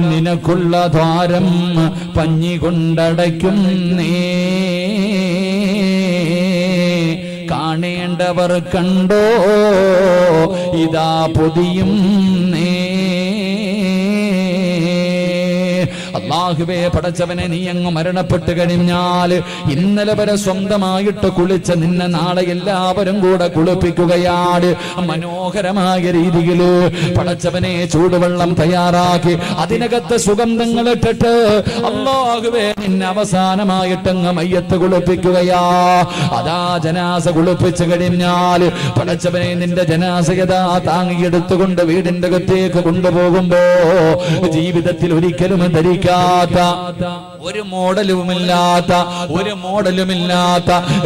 നിനക്കുള്ള ദ്വാരം പഞ്ഞി കൊണ്ടടയ്ക്കും നീ കാണേണ്ടവർ കണ്ടോ ഇതാ പൊതിയും നീ അല്ലാഹുവേ പടച്ചവനെ നീ അങ്ങ് മരണപ്പെട്ട് കഴിഞ്ഞാൽ ഇന്നലെ വരെ സ്വന്തമായിട്ട് കുളിച്ച നിന്നെ നാളെ എല്ലാവരും കൂടെ കുളിപ്പിക്കുകയാണ് മനോഹരമായ രീതിയിൽ പടച്ചവനെ ചൂടുവെള്ളം തയ്യാറാക്കി അതിനകത്ത് സുഗന്ധങ്ങൾ ഇട്ടിട്ട് അല്ലാഹുവേ നിന്നെ അവസാനമായിട്ടങ്ങ് മയ്യത്ത് കുളിപ്പിക്കുകയാ അതാ ജനാസ കുളിപ്പിച്ചു കഴിഞ്ഞാൽ പടച്ചവനെ നിന്റെ ജനാസയതാ താങ്ങിയെടുത്തുകൊണ്ട് വീടിന്റെ അകത്തേക്ക് കൊണ്ടുപോകുമ്പോ ജീവിതത്തിൽ ഒരിക്കലും ധരിക്കാത്ത ഒരു മോഡലുമില്ലാത്ത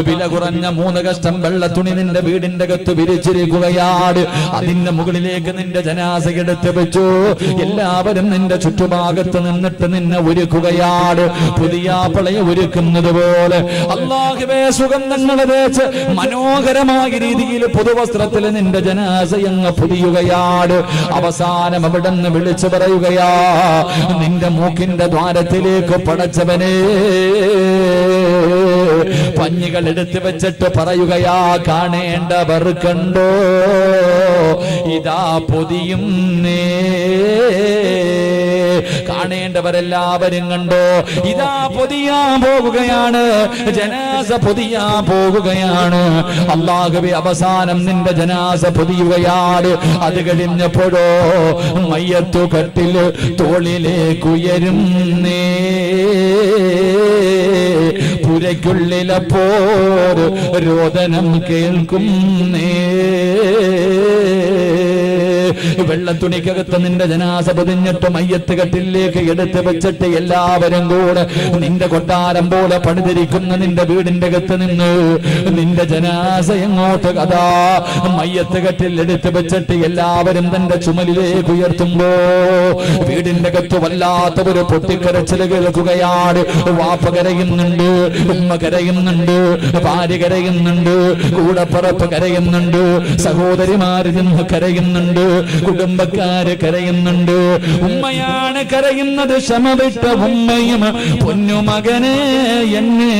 വില കുറഞ്ഞ 3 കഷ്ടം വെള്ള തുണി നിന്റെ വീടിന്റെ അകത്ത് വിരിച്ചിരിക്കുകയാണ് അതിന്റെ മുകളിലേക്ക് നിന്റെ ജനാസ എടുത്ത് വെച്ചു എല്ലാവരും നിന്റെ ചുറ്റുഭാഗത്ത് നിന്നിട്ട് നിന്നെ ഒരുക്കുകയാണ് പുതിയ പളയ ഒരുക്കുന്നത് പോലെ അല്ലാഹുവേ സുഗന്ധങ്ങൾ തേച്ച് മനോഹരമായ രീതിയിൽ പുതുവസ്ത്രത്തിൽ നിന്റെ ജനാസയങ്ങ് പുതിയുകയാണ് അവസാനം അവിടെ നിന്ന് വിളിച്ചു പറയുകയാ നിന്റെ മൂക്കിന്റെ ദ്വാരത്തിലേക്ക് പടച്ചവനെ പഞ്ഞികൾ എടുത്തു വെച്ചിട്ട് പറയുകയാ കാണേണ്ടവർ കണ്ടോ ഇതാ പൊതിയും നേ കാണേണ്ടവരെല്ലാവരും കണ്ടോ ഇതാ പൊതിയാൻ പോകുകയാണ് ജനാസ പൊതിയാൻ പോകുകയാണ് അല്ലാഹുവേ അവസാനം നിന്റെ ജനാസ പൊതിയുകയാണ് അത് കഴിഞ്ഞപ്പോഴോ മയ്യത്തു കട്ടിൽ തോളിലേക്കുയരും നേ പുരയ്ക്കുള്ളിലപ്പോൾ രോദനം കേൾക്കും നേ വെള്ളത്തുണിക്കകത്ത് നിന്റെ ജനാസ പൊതിഞ്ഞിട്ട് മയ്യത്ത് കട്ടിലേക്ക് എടുത്ത് വെച്ചിട്ട് എല്ലാവരും കൂടെ നിന്റെ കൊട്ടാരം പോലെ പണിതിരിക്കുന്ന നിന്റെ വീടിന്റെ അകത്ത് നിന്ന് നിന്റെ ജനാസ എങ്ങോട്ട് കഥാ മയ്യത്ത് കട്ടിൽ എടുത്ത് വെച്ചിട്ട് എല്ലാവരും തന്റെ ചുമലിലേക്ക് ഉയർത്തുമ്പോ വീടിന്റെ അകത്ത് വല്ലാത്ത ഒരു പൊട്ടിക്കരച്ചിൽ കേൾക്കുകയാണ് വാപ്പ കരയുന്നുണ്ട് ഉമ്മ കരയുന്നുണ്ട് ഭാര്യ കരയുന്നുണ്ട് കൂടപ്പറപ്പ് കരയുന്നുണ്ട് സഹോദരിമാര് നിന്ന് കരയുന്നുണ്ട് കുടുംബക്കാര് കരയുന്നുണ്ട് ഉമ്മയാണ് കരയുന്നത് ക്ഷമ വിട്ട ഉമ്മയും പൊന്നുമകനെ എന്നെ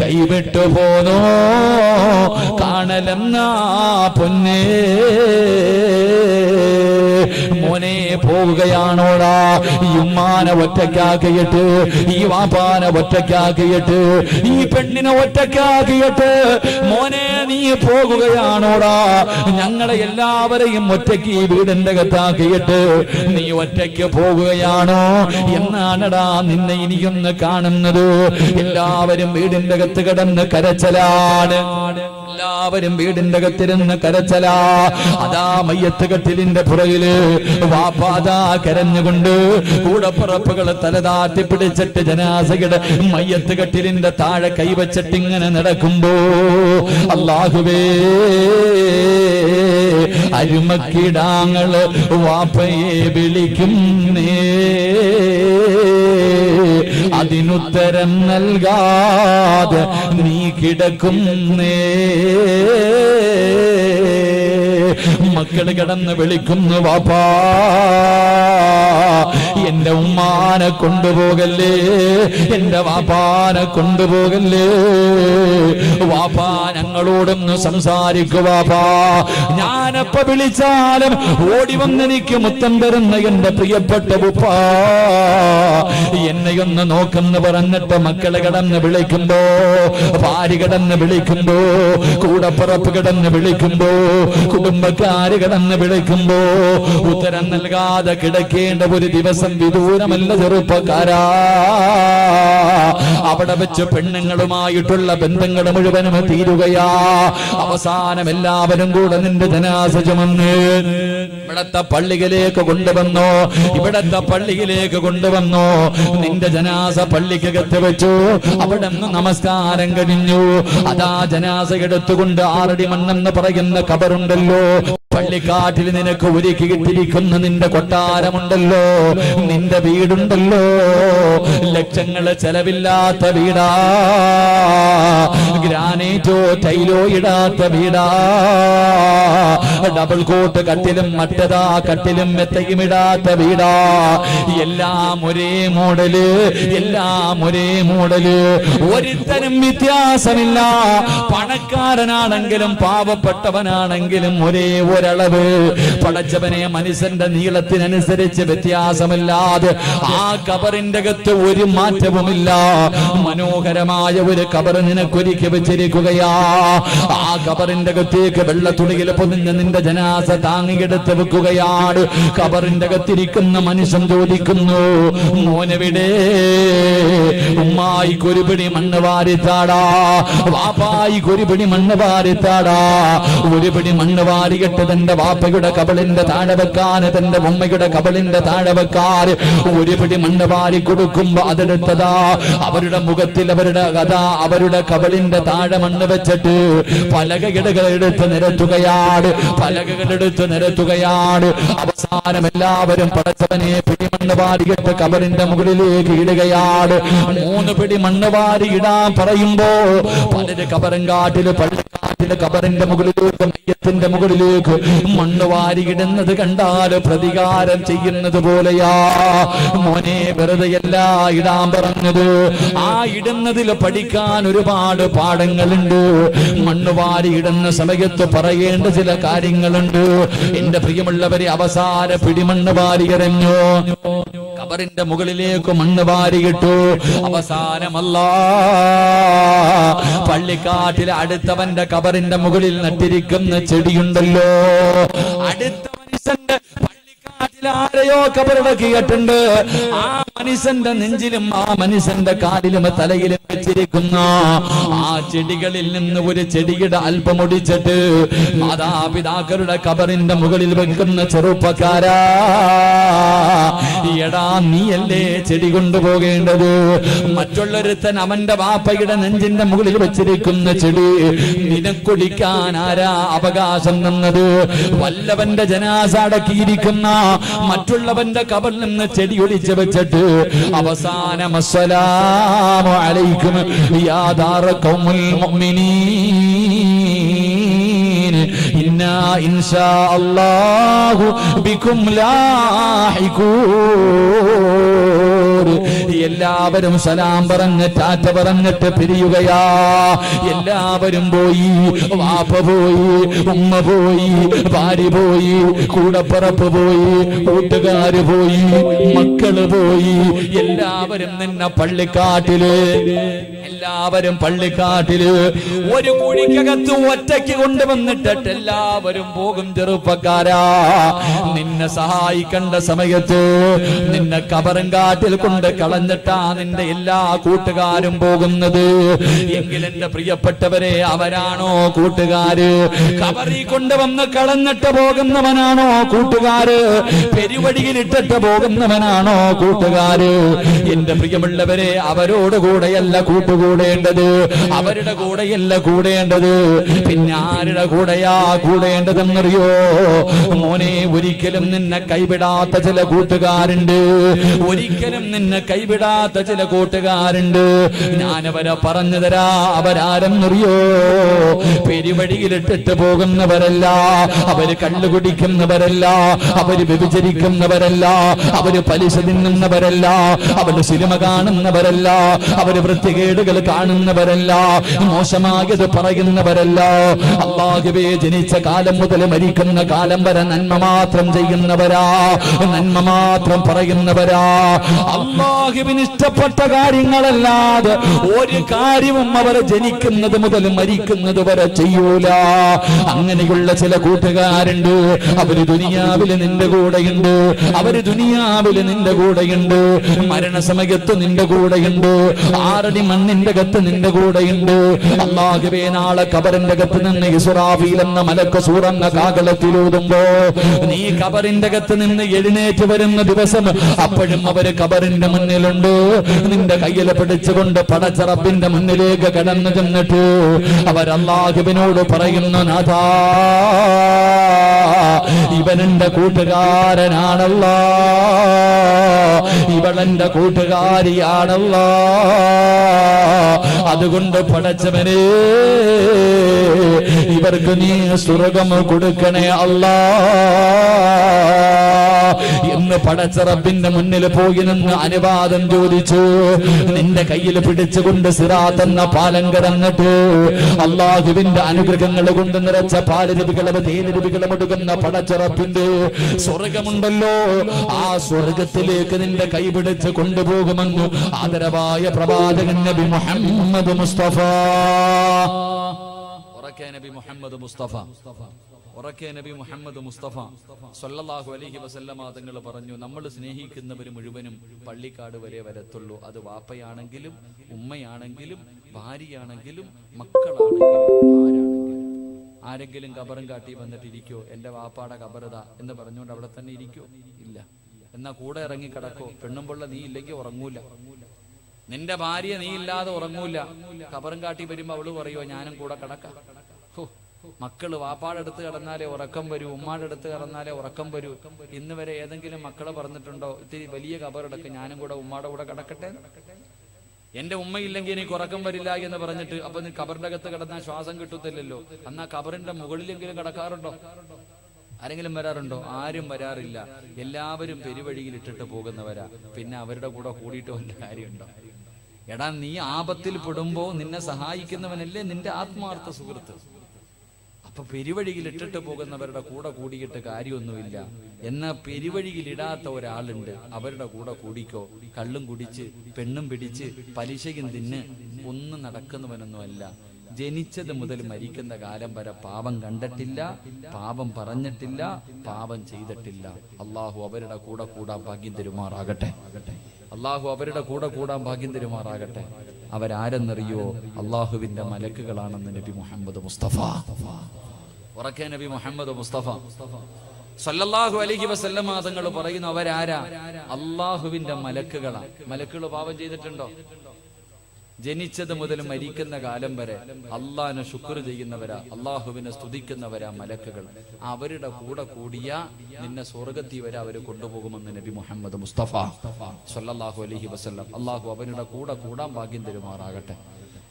കൈവിട്ടു പോന്നോ കാണലെന്നാ പൊന്നേ മോനെ പോവുകയാണോടാ ഈ ഉമ്മാനെ ഒറ്റയ്ക്കാക്കിയിട്ട് ഈ വാപ്പാനെ ഒറ്റയ്ക്കാക്കിയിട്ട് ഈ പെണ്ണിനെ ഒറ്റയ്ക്കാക്കിയിട്ട് മോനെ നീ പോകുകയാണോടാ ഞങ്ങളെ എല്ലാവരെയും ഒറ്റയ്ക്ക് ഈ വീടിന്റെ അകത്താക്കിയിട്ട് നീ ഒറ്റയ്ക്ക് പോകുകയാണോ എന്നാണടാ നിന്നെ ഇനിയൊന്ന് കാണുന്നത് എല്ലാവരും വീടിന്റെ അകത്ത് കിടന്ന് കരച്ചലാണ് എല്ലാവരും വീടിന്റെ അകത്തിരുന്ന് കരച്ചലാ അതാ മയ്യത്ത് കട്ടിലിന്റെ പുറകില് വാപ്പാതാ കരഞ്ഞുകൊണ്ട് കൂടപ്പുറപ്പുകൾ തലതാട്ടി പിടിച്ചിട്ട് ജനാസയുടെ മയ്യത്ത് കട്ടിലിന്റെ താഴെ കൈവച്ചിട്ട് ഇങ്ങനെ നടക്കുമ്പോ അല്ലാഹുവേ അരുമക്കിടാങ്ങള് വാപ്പയെ വിളിക്കുന്നേ അതിനുത്തരം നൽകാതെ നീ കിടക്കുന്നേ മക്കള് കിടന്ന് വിളിക്കുന്നു വാപ്പാ എന്റെ ഉമ്മാനെ കൊണ്ടുപോകല്ലേ എന്റെ വാപ്പാനെ കൊണ്ടുപോകല്ലേ വാപ്പാ ഞങ്ങളോടൊന്ന് സംസാരിക്കു വാപ്പാ ഞാനപ്പ വിളിച്ചാലും ഓടി വന്നെനിക്ക് മുത്തം തരുന്ന എന്റെ പ്രിയപ്പെട്ട ഉപ്പാ എന്നെയൊന്ന് നോക്കെന്ന് പറഞ്ഞിട്ട് മക്കള് കിടന്ന് വിളിക്കുമ്പോ ഭാര്യ കിടന്ന് വിളിക്കുമ്പോ കൂടപ്പുറപ്പ് കിടന്ന് വിളിക്കുമ്പോ കുടുംബക്കാര് കിടന്ന് വിളിക്കുമ്പോ ഉത്തരം നൽകാതെ കിടക്കേണ്ട ഒരു ദിവസം വിദൂരമല്ല ചെറുപ്പക്കാരാ അവിടെ വെച്ച് പെണ്ണുങ്ങളുമായിട്ടുള്ള ബന്ധങ്ങൾ മുഴുവനും തീരുകയാ അവസാനം എല്ലാവരും കൂടെ നിന്റെ ജനാസ ചുമന്ന് ഇവിടത്തെ പള്ളിയിലേക്ക് കൊണ്ടുവന്നു നിന്റെ ജനാസ പള്ളിക്കകത്ത് വെച്ചു അവിടെ നിന്ന് നമസ്കാരം കഴിഞ്ഞു അതാ ജനാസ എടുത്തുകൊണ്ട് 6 അടി മണ്ണെന്ന് പറയുന്ന ഖബറുണ്ടല്ലോ പള്ളിക്കാട്ടിൽ നിനക്ക് ഒരുക്കി കിട്ടിയിരിക്കുന്ന നിന്റെ കൊട്ടാരമുണ്ടല്ലോ, നിന്റെ വീടുണ്ടല്ലോ, ലക്ഷങ്ങൾ ചെലവില്ലാത്ത വീടാ, ഗ്രാനൈറ്റോ ടൈലോ ഇടാത്ത വീടാ, ഡബിൾ കോട്ട് കട്ടിലും മറ്റതാ കട്ടിലും മെത്തയും ഇടാത്ത വീടാ, എല്ലാം ഒരേ മോഡല്, എല്ലാം ഒരേ മോഡല്, ഒരുത്തനും വ്യത്യാസമില്ല. പണക്കാരനാണെങ്കിലും പാവപ്പെട്ടവനാണെങ്കിലും ഒരേ ഒരളവ്. പടച്ചവനെ മനുഷ്യന്റെ നീളത്തിനനുസരിച്ച് വ്യത്യാസമില്ലാതെ ആ കബറിന്റെ അകത്ത് ഒരു മാറ്റവുമില്ല. മനോഹരമായ ഒരു കബർ നിനക്കൊരുക്കി വെച്ചിരിക്കുകയാ. ആ കബറിന്റെ അകത്തേക്ക് വെള്ളത്തുണിയിൽ പൊതിഞ്ഞ് നിന്റെ ജനാസ താങ്ങിയെടുത്ത് വെക്കുകയാണ്. കബറിന്റെ അകത്തിരിക്കുന്ന മനുഷ്യൻ ചോദിക്കുന്നു, മോനെവിടെ? ഉമ്മായിക്ക് ഒരു പിടി മണ്ണ് വാരിത്താടാ, വാപ്പായിക്ക് ഒരു പിടി മണ്ണ് വാരിത്താടാ. ഒരു പിടി മണ്ണ് വാരിയിട്ട് തന്റെ വാപ്പയുടെ കബളിന്റെ താഴെ വെക്കാൻ, തന്റെ ഉമ്മയുടെ കബളിന്റെ താഴെ വെക്കാൻ ഒരു പിടി മണ്ണ് വാരി കൊടുക്കുമ്പോ അതെടുത്തതാ അവരുടെ മുഖത്തിൽ അവരുടെ കബളിന്റെ താഴെ മണ്ണ് വെച്ചിട്ട് പലകകൾ എടുത്ത് നിരത്തുകയാണ്, പലകകളെടുത്ത് നിരത്തുകയാണ്. അവസാനം എല്ലാവരും പടച്ചവനെ പിടി മണ്ണ് വാരിയിട്ട് കബറിന്റെ മുകളിലേക്ക് ഇടുകയാണ്. 3 പിടി മണ്ണ് വാരി ഇടാൻ പറയുമ്പോ പലര് കബറങ്കാട്ടില് പള്ളിക്കാട്ടില് കബറിന്റെ മുകളിലേക്ക് മയ്യത്തിന്റെ മുകളിലേക്ക് മണ്ണ് വാരി ഇടുന്നത് കണ്ടാൽ പ്രതികാരം ചെയ്യുന്നത് പോലെയാ. മോനെ വെറുതെയല്ല ഇടാൻ പറഞ്ഞത്, ആ ഇടുന്നതിൽ പഠിക്കാൻ ഒരുപാട് പാഠങ്ങളുണ്ട്. മണ്ണ് വാരി ഇടുന്ന സമയത്ത് പറയേണ്ട ചില കാര്യങ്ങളുണ്ട്. എന്റെ പ്രിയമുള്ളവരെ, അവസാന പിടിമണ്ണ് വാരി എറിഞ്ഞു, കബറിന്റെ മുകളിലേക്ക് മണ്ണ് വാരിയിട്ടു. അവസാനമല്ല, പള്ളിക്കാട്ടിലെ അടുത്തവന്റെ കബറിന്റെ മുകളിൽ നട്ടിരിക്കുന്ന ചെടിയുണ്ടല്ലോ, അടുത്ത മനുഷ്യന്റെ ആരെയോ കബറടക്കിയിട്ടുണ്ട്. ആ മനുഷ്യന്റെ നെഞ്ചിലും ആ മനുഷ്യന്റെ കാലിലും തലയിലും വെച്ചിരിക്കുന്ന ആ ചെടികളിൽ നിന്ന് ഒരു ചെടിയുടെ അല്പം ഒടിച്ചിട്ട് മാതാപിതാക്കളുടെ കബറിന്റെ മുകളിൽ വെക്കുന്ന ചെറുപ്പക്കാരാ, എടാ നീയല്ലേ ചെടി കൊണ്ടുപോകേണ്ടത്? മറ്റുള്ളൊരുത്തൻ അവന്റെ വാപ്പയുടെ നെഞ്ചിന്റെ മുകളിൽ വെച്ചിരിക്കുന്ന ചെടി നിനക്കൊടിക്കാൻ ആരാ അവകാശം തന്നത്? വല്ലവന്റെ ജനാസ അടക്കിയിരിക്കുന്ന മറ്റുള്ളവന്റെ കബറിൽ നിന്ന് ചെടി ഒടിച്ചു വെച്ചിട്ട് അവസാനം അസ്സലാമു അലൈക്കും യാ ദാറ ഖൗമുൽ മുഅ്മിനീൻ ഇന്നാ ഇൻഷാ അല്ലാഹു ബികും ലാഹിഖൂൻ. എല്ലാവരും സലാം പറഞ്ഞ് ടാറ്റ പറഞ്ഞിട്ട് പിരിയുകയാ. എല്ലാവരും പോയി, വാപ്പ പോയി, ഉമ്മ പോയി, ഭാര്യ പോയി, കൂടപ്പറപ്പ് പോയി, കൂട്ടുകാര് പോയി, മക്കള് പോയി. എല്ലാവരും നിന്നെ പള്ളിക്കാട്ടില്, എല്ലാവരും പള്ളിക്കാട്ടില് ഒരു കുഴിക്കകത്ത് ഒറ്റയ്ക്ക് കൊണ്ടുവന്നിട്ട് എല്ലാവരും പോകും. ചെറുപ്പക്കാരാ, നിന്നെ സഹായിക്കേണ്ട സമയത്ത് നിന്നെ കബറങ്കാട്ടിൽ കൊണ്ട് കളഞ്ഞിട്ടാ നിന്റെ എല്ലാ കൂട്ടുകാരും പോകുന്നത്. എങ്കിൽ എന്റെ പ്രിയപ്പെട്ടവരെ, അവരാണോ കൂട്ടുകാര്? കബറി കൊണ്ടുവന്ന് കളഞ്ഞിട്ട് പോകുന്നവനാണോ കൂട്ടുകാര്? പെരുവടിയിൽ ഇട്ടിട്ട് പോകുന്നവനാണോ കൂട്ടുകാര്? എന്റെ പ്രിയമുള്ളവരെ, അവരോട് കൂടെയല്ല കൂട്ടുകൂടേണ്ടത്, അവരുടെ കൂടെയല്ല കൂടേണ്ടത്. പിന്നെ ആരുടെ കൂടെയാ കൂടേണ്ടതെന്നറിയോ മോനെ? ഒരിക്കലും നിന്നെ കൈവിടാത്ത ചില കൂട്ടുകാരുണ്ട്, ഒരിക്കലും നിന്നെ കൈവിടാത്ത ചില കൂട്ടുകാരുണ്ട്. ഞാനവരെ പറഞ്ഞു തരാ. അവരാരെന്നറിയോ? പെരുവഴിയിലിട്ടിട്ട് പോകുന്നവരല്ല, അവര് കള്ളു കുടിക്കുന്നവരല്ല, അവര് വ്യഭിചരിക്കുന്നവരല്ല, അവര് പലിശ തിന്നുന്നവരല്ല, അവര് സിനിമ കാണുന്നവരല്ല, അവര് വൃത്തികേടുകൾ കാണുന്നവരല്ല, മോശമായത് പറയുന്നവരല്ല. അല്ലാഹുവേ, ജനിച്ച കാലം മുതൽ മരിക്കുന്ന കാലം വരെ നന്മ മാത്രം ചെയ്യുന്നവരാ, നന്മ മാത്രം പറയുന്നവരാ. അല്ലാഹുവിന് ഇഷ്ടപ്പെട്ട കാര്യങ്ങളല്ലാതെ ഒരു കാര്യവും അവർ ജനിക്കുന്നത് മുതൽ മരിക്കുന്നത് വരെ ചെയ്യൂല. അങ്ങനെയുള്ള ചില കൂട്ടുകാരുണ്ട്. അവര് ദുനിയാവില് നിന്റെ കൂടെയുണ്ട്, അവര് ദുനിയാവില് നിന്റെ കൂടെയുണ്ട്, മരണസമയത്ത് നിന്റെ കൂടെയുണ്ട്. 6 അടി മണ്ണിന്റെ അകത്ത് നിന്റെ കൂടെയുണ്ട്. അല്ലാഹുവേ, നാളെ ഖബറിന്റെ അകത്ത് നിന്ന് ഇസ്രാഫീൽ എന്ന മലക്ക് സൂറന്ന കാഹളത്തിലൂതുമ്പോ നീ ഖബറിന്റെ അകത്ത് നിന്ന് എഴുന്നേറ്റ് വരുന്ന ദിവസം അപ്പോഴും അവര് ഖബറിന്റെ മുന്നിലുണ്ട്. നിന്റെ കയ്യിൽ പിടിച്ചുകൊണ്ട് പടച്ച റബ്ബിന്റെ മുന്നിലേക്ക് കടന്നു ചെന്നിട്ട് അവർ അല്ലാഹുവിനോട് പറയുന്നു, നാഥാ, ഇവനെന്റെ കൂട്ടുകാരനാണല്ലോ, ഇവളെന്റെ കൂട്ടുകാരിയാണല്ലോ, അതുകൊണ്ട് പടച്ചവനെ ഇവർക്ക് നീ സ്വർഗ്ഗം കൊടുക്കണേ അല്ലാ എന്ന് പടച്ച റബ്ബിന്റെ മുന്നിൽ പോയി നിന്ന് അനുവാദം ചോദിച്ചു. നിന്റെ കയ്യിൽ പിടിച്ചുകൊണ്ട് സിറാത്ത് എന്ന പാലം കടന്നിട്ട് അല്ലാഹുവിന്റെ അനുഗ്രഹങ്ങൾ കൊണ്ട് നിറച്ച പാലരുവികളും തേനരുവികളും എടുക്കുന്ന പടച്ച റബ്ബിന്റെ സ്വർഗമുണ്ടല്ലോ, ആ സ്വർഗത്തിലേക്ക് നിന്റെ കൈപിടിച്ച് കൊണ്ടുപോകുമെന്ന് ആദരവായ പ്രവാചകൻ നബി മുഹമ്മദ് മുസ്തഫ. നബി മുഹമ്മദ് മുസ്തഫ ഉറക്കെ നബി മുഹമ്മദ് മുസ്തഫ സല്ലല്ലാഹു അലൈഹി വസല്ലമ തങ്ങൾ പറഞ്ഞു, നമ്മൾ സ്നേഹിക്കുന്നവർ മുഴുവനും പള്ളിക്കാട് വരെ വരത്തുള്ളൂ. അത് വാപ്പയാണെങ്കിലും ഉമ്മയാണെങ്കിലും ഭാര്യയാണെങ്കിലും മക്കളാണെങ്കിലും ആരാണെങ്കിലും. ആരെങ്കിലും കബറും കാട്ടി വന്നിട്ടിരിക്കോ, എന്റെ വാപ്പാടെ കബറതാ എന്ന് പറഞ്ഞുകൊണ്ട് അവിടെ തന്നെ ഇരിക്കോ? ഇല്ല. എന്നാ കൂടെ ഇറങ്ങി കിടക്കോ? പെണ്ണുമ്പുള്ള നീ ഇല്ലെങ്കിൽ ഉറങ്ങൂല. നിന്റെ ഭാര്യ നീ ഇല്ലാതെ ഉറങ്ങൂല. കബറും കാട്ടി വരുമ്പോ അവള് പറയുവോ ഞാനും കൂടെ കിടക്കാം? മക്കള് വാപ്പാടെ അടുത്ത് കിടന്നാലേ ഉറക്കം വരൂ, ഉമ്മാടെ അടുത്ത് കിടന്നാലേ ഉറക്കം വരൂ. ഇന്ന് വരെ ഏതെങ്കിലും മക്കള് പറഞ്ഞിട്ടുണ്ടോ ഇത്തിരി വലിയ കബറടക്ക് ഞാനും കൂടെ ഉമ്മാടെ കൂടെ കിടക്കട്ടെ? എന്റെ ഉമ്മയില്ലെങ്കിൽ എനിക്ക് ഉറക്കം വരില്ല എന്ന് പറഞ്ഞിട്ട് അപ്പൊ നീ കബറിന്റെ അകത്ത് കിടന്നാൽ ശ്വാസം കിട്ടത്തില്ലല്ലോ. എന്നാ കബറിന്റെ മുകളിലെങ്കിലും കിടക്കാറുണ്ടോ? ആരെങ്കിലും വരാറുണ്ടോ? ആരും വരാറില്ല. എല്ലാവരും പെരുവഴിയിൽ ഇട്ടിട്ട് പോകുന്നവരാ. പിന്നെ അവരുടെ കൂടെ കൂടിയിട്ട് വല്ല കാര്യമുണ്ടോ? എടാ, നീ ആപത്തിൽ പെടുമ്പോ നിന്നെ സഹായിക്കുന്നവനല്ലേ നിന്റെ ആത്മാർത്ഥ സുഹൃത്ത്. അപ്പൊ പെരുവഴിയിൽ ഇട്ടിട്ട് പോകുന്നവരുടെ കൂടെ കൂടിയിട്ട് കാര്യമൊന്നുമില്ല. എന്നാ പെരുവഴിയിൽ ഇടാത്ത ഒരാളുണ്ട്, അവരുടെ കൂടെ കൂടിക്കോ. കള്ളും കുടിച്ച് പെണ്ണും പിടിച്ച് പലിശയും തിന്ന് ഒന്നും നടക്കുന്നവനൊന്നുമല്ല. ജനിച്ചത് മുതൽ മരിക്കുന്ന കാലം വരെ പാപം കണ്ടിട്ടില്ല, പാപം പറഞ്ഞിട്ടില്ല, പാപം ചെയ്തിട്ടില്ല. അള്ളാഹു അവരുടെ കൂടെ കൂടാൻ ഭാഗ്യം തരുമാറാകട്ടെ. അള്ളാഹു അവരുടെ കൂടെ കൂടാൻ ഭാഗ്യം തരുമാറാകട്ടെ. അവരാരെന്നറിയോ? അള്ളാഹുവിന്റെ മലക്കുകളാണെന്ന് നബി മുഹമ്മദ് മുസ്തഫ. ഉറക്കെ നബി മുഹമ്മദ് മുസ്തഫ സല്ലല്ലാഹു അലൈഹി വസല്ലമ തങ്ങൾ പറയുന്നു, അവരാരാ? അള്ളാഹുവിന്റെ മലക്കുകളാണ്. മലക്കുകൾ പാപം ചെയ്തിട്ടുണ്ടോ? ജനിച്ചത് മുതൽ മരിക്കുന്ന കാലം വരെ അള്ളാഹിനെ ശുക്ർ ചെയ്യുന്നവരാ, അള്ളാഹുവിനെ സ്തുതിക്കുന്നവരാ മലക്കുകൾ. അവരുടെ കൂടെ കൂടിയ നിന്നെ സ്വർഗ്ഗത്തിൽ വരെ അവര് കൊണ്ടുപോകുമെന്ന് നബി മുഹമ്മദ് മുസ്തഫ സല്ലല്ലാഹു അലൈഹി വസല്ലം. അള്ളാഹു അവരുടെ കൂടെ കൂടാൻ ഭാഗ്യം തരുമാറാകട്ടെ.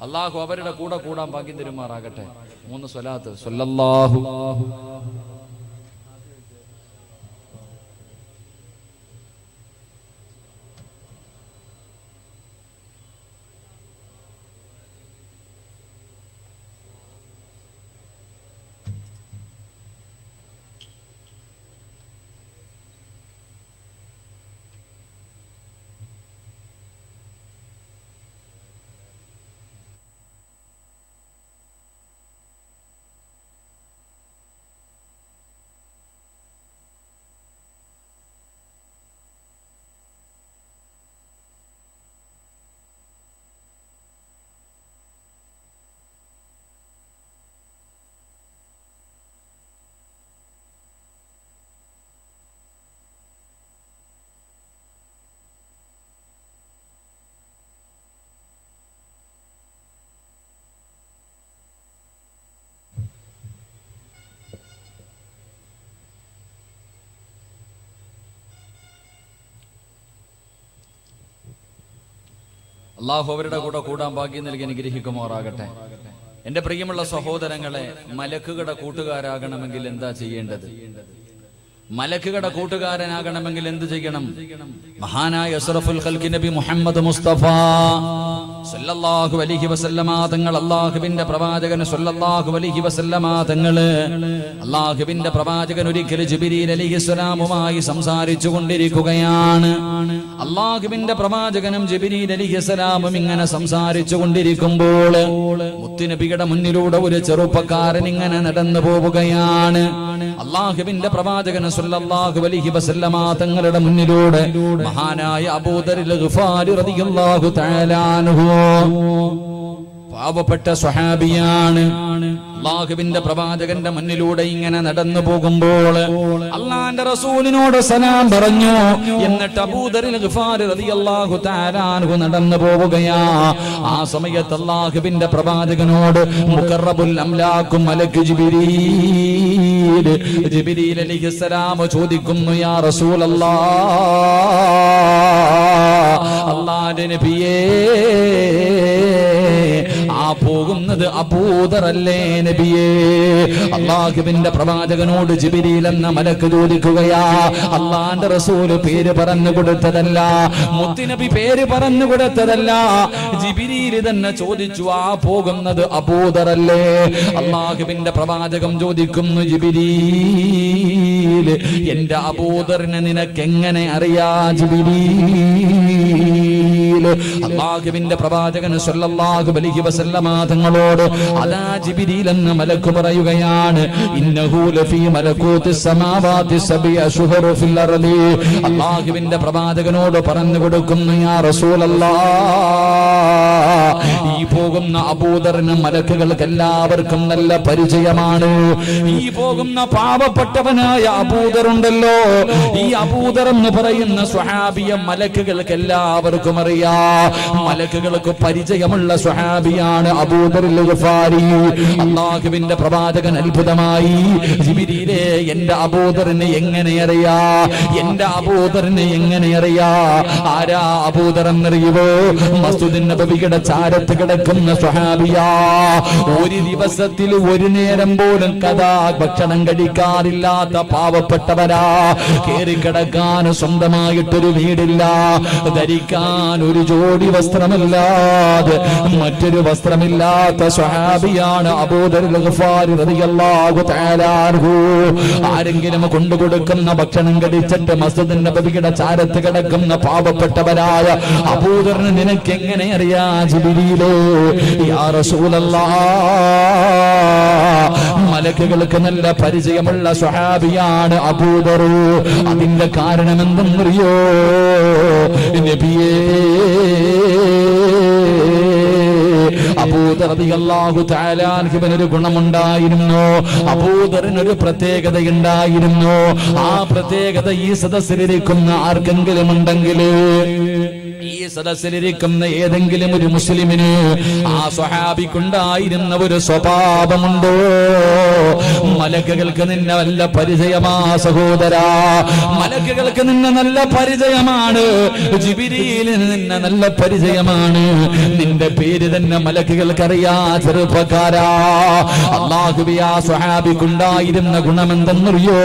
അള്ളാഹു അവരുടെ കൂടെ കൂടാൻ ഭാഗ്യം തരുമാറാകട്ടെ. 3 സ്വലാത്ത് സല്ലല്ലാഹു അള്ളാഹു അവരുടെ കൂടെ കൂടാൻ ഭാഗ്യം നൽകി അനുഗ്രഹിക്കുമാറാകട്ടെ. എന്റെ പ്രിയമുള്ള സഹോദരങ്ങളെ, മലക്കുകളുടെ കൂട്ടുകാരാകണമെങ്കിൽ എന്താ ചെയ്യേണ്ടത്? മലക്കുകളുടെ കൂട്ടുകാരനാകണമെങ്കിൽ എന്ത് ചെയ്യണം? മഹാനായ അഷ്റഫുൽ ഖൽഖി നബി മുഹമ്മദ് മുസ്തഫ സല്ലല്ലാഹു അലൈഹി വസല്ലമ തങ്ങൾ, അല്ലാഹുവിന്റെ പ്രവാചകൻ സല്ലല്ലാഹു അലൈഹി വസല്ലമ തങ്ങള്, അല്ലാഹുവിന്റെ പ്രവാചകൻ ഒരിക്കൽ ജിബ്രീൽ അലൈഹിസ്സലാമുമായി സംസാരിച്ചു കൊണ്ടിരിക്കുകയാണ്. അല്ലാഹുവിന്റെ പ്രവാചകനും ജിബ്രീൽ അലൈഹിസ്സലാമും ഇങ്ങനെ സംസാരിച്ചു കൊണ്ടിരിക്കുമ്പോൾ മുത്തുനബിയുടെ മുന്നിലൂടെ ഒരു ചെറുപ്പക്കാരൻ ഇങ്ങനെ നടന്നു പോവുകയാണ്. അല്ലാഹുവിന്റെ പ്രവാചകൻ സല്ലല്ലാഹു അലൈഹി വസല്ലമ തങ്ങളുടെ മുന്നിലൂടെ മഹാനായ അബൂദർ അൽ ഗിഫാരി റളിയല്ലാഹു തആല അൻഹു പാവപ്പെട്ട സ്വഹാബിയാണ്. അല്ലാഹുവിന്റെ പ്രവാചകന്റെ മുന്നിലൂടെ ഇങ്ങനെ നടന്നു പോകുമ്പോൾ അള്ളാന്റെ റസൂലിനോട് സലാം പറഞ്ഞു. എന്നിട്ട് അബൂദറിൽ ഗിഫാരി റളിയല്ലാഹു തആല അൻഹു നടന്നു പോവുകയാ. ആ സമയത്ത് അല്ലാഹുവിന്റെ പ്രവാചകനോട് മുഖറബുൽ അംലാഖു മലക്ക് ജിബ്രീൽ അലൈഹിസ്സലാം ചോദിക്കുന്നു, യാ റസൂലല്ലാഹ്, അല്ലാഹുവിന്റെ നബിയേ, ആ പോകുന്നത് അബൂദറല്ലേ നബിയേ? അല്ലാഹുവിന്റെ പ്രവാചകനോട് ജിബ്രീൽ എന്ന മലക്ക് ചോദിക്കുകയാ. അല്ലാഹുവിന്റെ റസൂല് പേര് പറഞ്ഞു കൊടുത്തതല്ല, മുത്തുനബി പേര് പറഞ്ഞു കൊടുത്തതല്ല, ജിബ്രീൽ തന്നെ ചോദിച്ചു, ആ പോകുന്നത് അബൂദറല്ലേ? അല്ലാഹുവിന്റെ പ്രവാചകൻ ചോദിക്കുന്നു, ജിബ്രീൽ, എന്റെ അബൂദറിനെ നിനക്ക് എങ്ങനെ അറിയാ ജിബ്രീൽ? അല്ലാഹുവിന്റെ പ്രവാചകൻ സല്ലല്ലാഹു അലൈഹി വസല്ലമ തങ്ങളോട് അലാ ജിബ്രീൽ എന്ന മലക്ക് പറയുകയാണ്, ഇന്നഹു ലഫീ മലകൂതിസ് സമാവാതി സബഇ അശ്ഹറു ഫിൽ അർളി. അല്ലാഹുവിന്റെ പ്രവാചകനോട് പറഞ്ഞു കൊടുക്കുന്നു, യാ റസൂലല്ലാഹ്, ഈ പോകുന്ന അബൂദറിന് മലക്കുകൾക്ക് എല്ലാവർക്കും നല്ല പരിചയമാണ്. ഈ പോകുന്ന പാവപ്പെട്ടവനായ അബൂദറുണ്ടല്ലോ, ഈ അബൂദർ എന്ന് പറയുന്ന സ്വഹാബിയെ മലക്കുകൾക്ക് എല്ലാവർക്കും അറിയാം. മലക്കുകൾക്ക് പരിചയമുള്ള സ്വഹാബിയാണ് അബൂദറുൽ ഗിഫാരി. അല്ലാഹുവിന്റെ പ്രവാചകൻ അത്ഭുതമായി, ജിബ്രീലേ, എന്റെ അബൂദറിനെ എങ്ങനെ അറിയാ? എന്റെ അബൂദറിനെ എങ്ങനെ അറിയാ? ആരാ അബൂദർ എന്നറിയുവോ? മസ്ജിദുൻ നബവിയുടെ ചാരത്ത് കിടക്കുന്ന സ്വഹാബിയാ. ഒരു ദിവസത്തിൽ ഒരു നേരം പോലും ഭക്ഷണം കഴിക്കാറില്ലാത്ത പാവപ്പെട്ടവരാ. കേറി കിടക്കാൻ സ്വന്തമായിട്ടൊരു വീടില്ല, ധരിക്കാൻ ഒരു ജോഡി വസ്ത്രമില്ലാതെ മറ്റൊരു വസ്ത്രമില്ലാത്ത സ്വഹാബിയാണ് അബൂദറുൽ ഗിഫാരി റളിയല്ലാഹു തആല അൻഹു. ആരെങ്കിലും കൊണ്ടുകൊടുക്കുന്ന ഭക്ഷണം കഴിച്ചിട്ട് മസ്ജിദുൻ നബവിയുടെ ചാരത്ത് കിടക്കുന്ന പാവപ്പെട്ടവരായ അബൂദറിനെ നിനക്ക് എങ്ങനെ അറിയാ ജിബ്രീലേ? യാ റസൂലല്ലാഹ്, മലക്കുകൾക്ക് നല്ല പരിചയമുള്ള സ്വഹാബിയാണ് അബൂദർ. അതിന്റെ കാരണം എന്തെന്നറിയോ നബിയേ? അബൂദർ റളിയല്ലാഹു തആല അൻഹുവിനൊരു ഗുണമുണ്ടായിരുന്നു. അബൂദറിനൊരു പ്രത്യേകതയുണ്ടായിരുന്നു. ആ പ്രത്യേകത ഈ സദസ്സിലിരിക്കുന്ന ആർക്കെങ്കിലും ഉണ്ടെങ്കിൽ, ഈ സദസ്സിലിരിക്കുന്ന ഏതെങ്കിലും ഒരു മുസ്ലിമിന് ആ സ്വഹാബിക്കുണ്ടായിരുന്ന ഒരു സ്വഭാവമുണ്ടോ? മലക്കുകൾക്ക് നിന്നെ നല്ല പരിചയമാ സഹോദരാ, മലക്കുകൾക്ക് നിന്നെ നല്ല പരിചയമാണ്. ജിബ്രീലിന് നിന്നെ നല്ല പരിചയമാണ്. നിന്റെ പേര് തന്നെ മലക്കുകൾക്കറിയാ ചെറുപ്പക്കാരാ. അല്ലാഹുവേ, ആ സ്വഹാബിക്കുണ്ടായിരുന്ന ഗുണമെന്തെന്നറിയോ?